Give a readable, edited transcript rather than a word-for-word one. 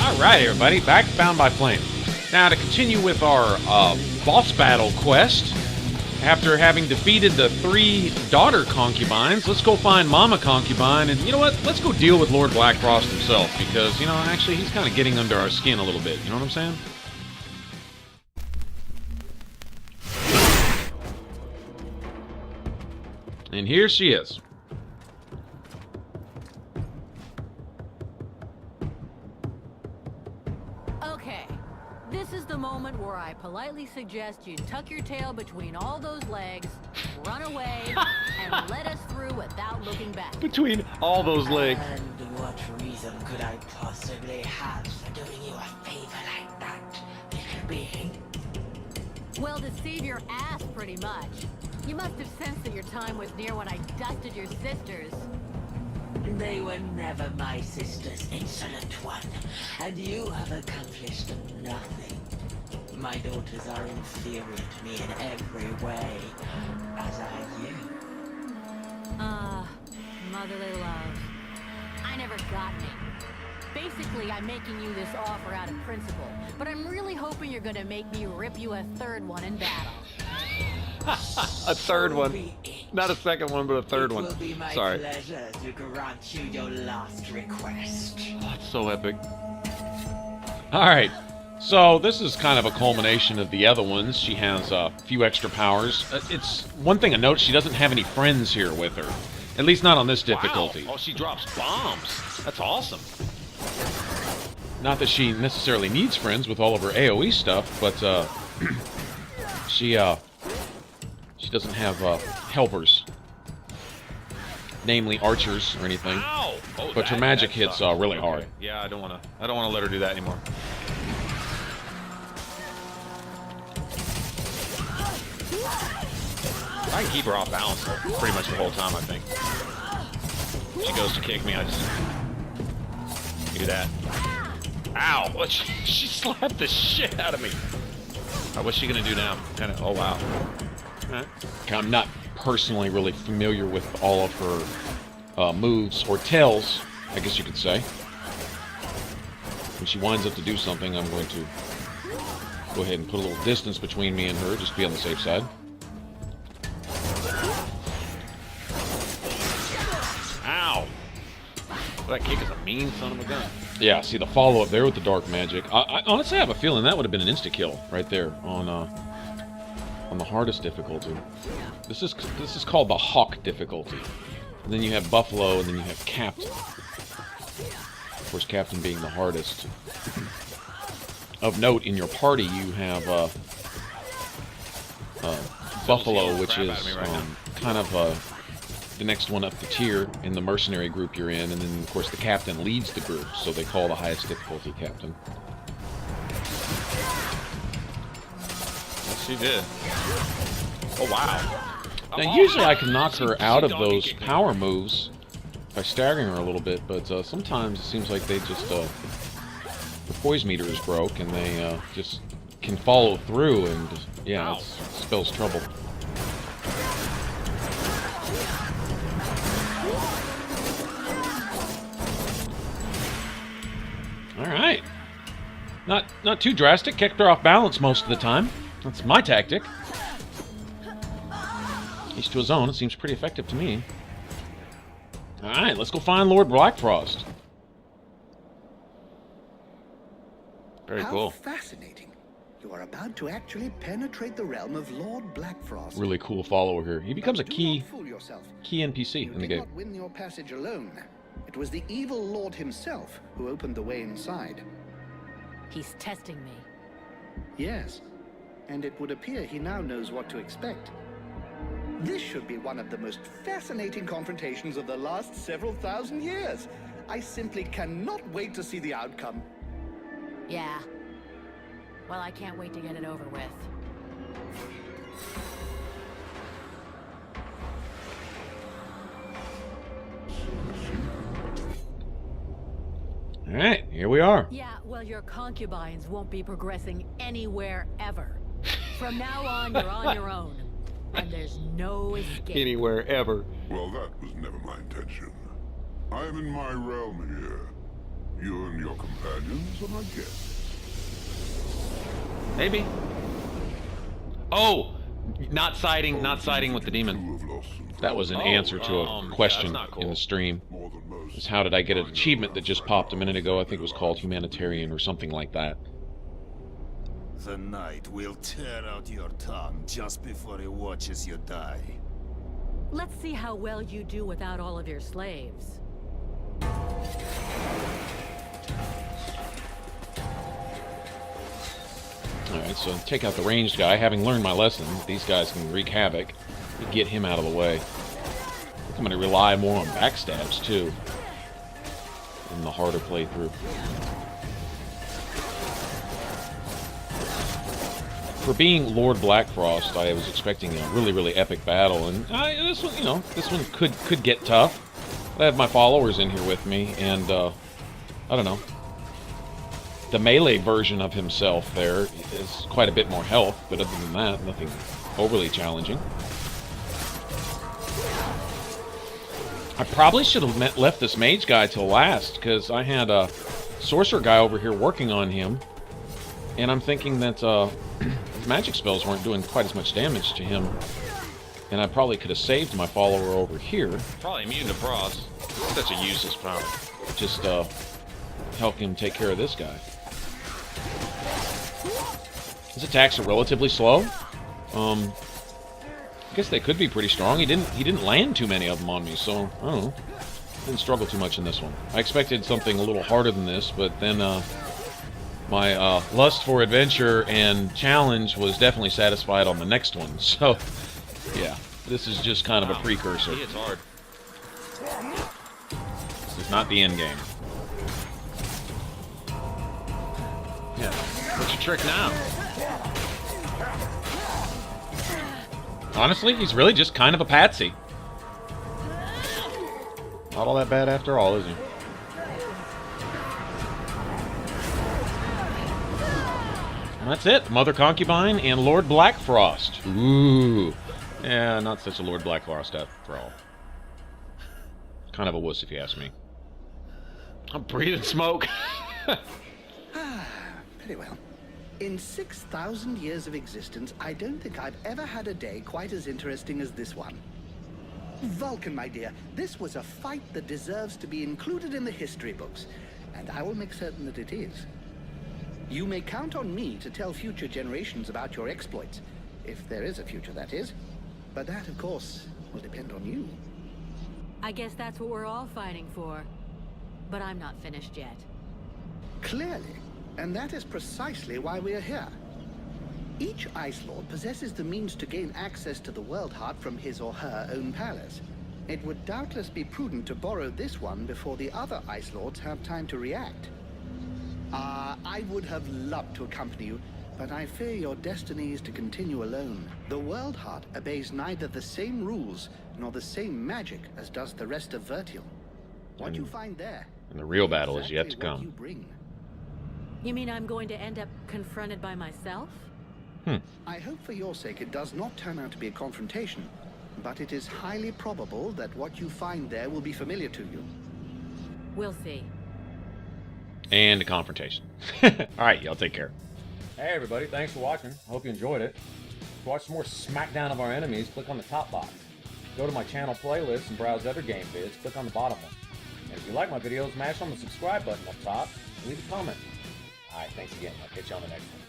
Alright everybody, back Bound by Flame. Now to continue with our boss battle quest, after having defeated the 3 daughter concubines, let's go find Momma Concubine, and you know what, let's go deal with Lord Blackfrost himself, because, you know, actually he's kind of getting under our skin a little bit, you know what I'm saying? And here she is. Okay, this is the moment where I politely suggest you tuck your tail between all those legs, run away, and let us through without looking back. Between all those legs. And what reason could I possibly have for doing you a favor like that, little being? Well, to save your ass, pretty much. You must have sensed that your time was near when I dusted your sisters. They were never my sisters, insolent one, and you have accomplished nothing. My daughters are inferior to me in every way, as are you. Motherly love. I never got me. Basically, I'm making you this offer out of principle, but I'm really hoping you're gonna make me rip you a third one in battle. A third one. Not a second one, but a third one. It will be my Sorry. pleasure to grant you your last request. Oh, that's so epic. Alright, so this is kind of a culmination of the other ones. She has a few extra powers. It's one thing I note, she doesn't have any friends here with her. At least not on this difficulty. Wow. Oh, she drops bombs. That's awesome. Not that she necessarily needs friends with all of her AoE stuff, but she doesn't have helpers, namely archers or anything. Ow! Oh, But her magic hits sucks. really Okay. hard. Yeah, I don't wanna let her do that anymore. I can keep her off balance pretty much the whole time, I think. She goes to kick me, I just do that. Ow! What? She slapped the shit out of me. What's she gonna do now? Kinda, oh wow. Alright. I'm not personally really familiar with all of her moves, or tells, I guess you could say. When she winds up to do something, I'm going to go ahead and put a little distance between me and her, just to be on the safe side. Ow! Well, that kick is a mean son of a gun. Yeah, see the follow-up there with the dark magic. I honestly have a feeling that would have been an insta-kill right there on the hardest difficulty. This is called the Hawk difficulty. And then you have Buffalo, and then you have Captain. Of course, Captain being the hardest. Of note, in your party, you have Buffalo, which is kind of the next one up the tier in the mercenary group you're in, and then, of course, the Captain leads the group, so they call the highest difficulty Captain. Yes, she did. Oh, wow. Now, usually I can knock her out of those power moves by staggering her a little bit, but sometimes it seems like they just, the poise meter is broke, and they just can follow through, and, yeah, it spells trouble. Alright. Not too drastic, kept her off balance most of the time. That's my tactic. Each to his own, it seems pretty effective to me. Alright, let's go find Lord Blackfrost. Very cool. How fascinating. You are about to actually penetrate the realm of Lord Blackfrost. Really cool follower here. He becomes a But do key not fool yourself. NPC in the You did game. not win your passage alone. It was the evil Lord himself who opened the way inside. He's testing me. Yes, and it would appear he now knows what to expect. This should be one of the most fascinating confrontations of the last several thousand years. I simply cannot wait to see the outcome. Yeah. Well, I can't wait to get it over with. Alright, here we are. Yeah, well, your concubines won't be progressing anywhere ever. From now on, you're on your own. And there's no escape. Anywhere, ever. Well, that was never my intention. I am in my realm here. You and your companions are my guests. Maybe. Oh, not siding with the demon. You have lost some That was an answer to a question that's not cool. in the stream. more than most. Is how did I get an achievement that just popped a minute ago? I think it was called humanitarian or something like that. The knight will tear out your tongue just before he watches you die. Let's see how well you do without all of your slaves. Alright, so take out the ranged guy. Having learned my lesson, these guys can wreak havoc. Get him out of the way. I think I'm going to rely more on backstabs, too, in the harder playthrough. For being Lord Blackfrost, I was expecting a really, really epic battle, and this one, you know, this one could get tough. But I have my followers in here with me, and I don't know. The melee version of himself there is quite a bit more health, but other than that, nothing overly challenging. I probably should have left this mage guy till last, because I had a sorcerer guy over here working on him, and I'm thinking that his magic spells weren't doing quite as much damage to him, and I probably could have saved my follower over here. Probably immune to frost. Such a useless power. Just help him take care of this guy. His attacks are relatively slow. I guess they could be pretty strong. He didn't land too many of them on me, so I don't know. Didn't struggle too much in this one. I expected something a little harder than this, but then my lust for adventure and challenge was definitely satisfied on the next one. So yeah, this is just kind of a precursor. He hits hard. This is not the end game. Yeah. What's your trick now? Honestly, he's really just kind of a patsy. Not all that bad after all, is he? And that's it. Mother Concubine and Lord Blackfrost. Ooh. Yeah, not such a Lord Blackfrost after all. Kind of a wuss, if you ask me. I'm breathing smoke. Very well. In 6,000 years of existence, I don't think I've ever had a day quite as interesting as this one. Vulcan, my dear, this was a fight that deserves to be included in the history books, and I will make certain that it is. You may count on me to tell future generations about your exploits, if there is a future, that is. But that, of course, will depend on you. I guess that's what we're all fighting for. But I'm not finished yet. Clearly. And that is precisely why we are here. Each Ice Lord possesses the means to gain access to the World Heart from his or her own palace. It would doubtless be prudent to borrow this one before the other Ice Lords have time to react. I would have loved to accompany you, but I fear your destiny is to continue alone. The World Heart obeys neither the same rules nor the same magic as does the rest of Vertial. What you find there... And the real battle is yet to exactly what come. you bring. You mean I'm going to end up confronted by myself? I hope for your sake it does not turn out to be a confrontation, but it is highly probable that what you find there will be familiar to you. We'll see. And a confrontation. Alright, y'all take care. Hey everybody, thanks for watching. I hope you enjoyed it. To watch some more smackdown of our enemies, click on the top box. Go to my channel playlist and browse other game vids, click on the bottom one. And if you like my videos, mash on the subscribe button up top and leave a comment. Alright, thanks again. I'll catch you on the next one.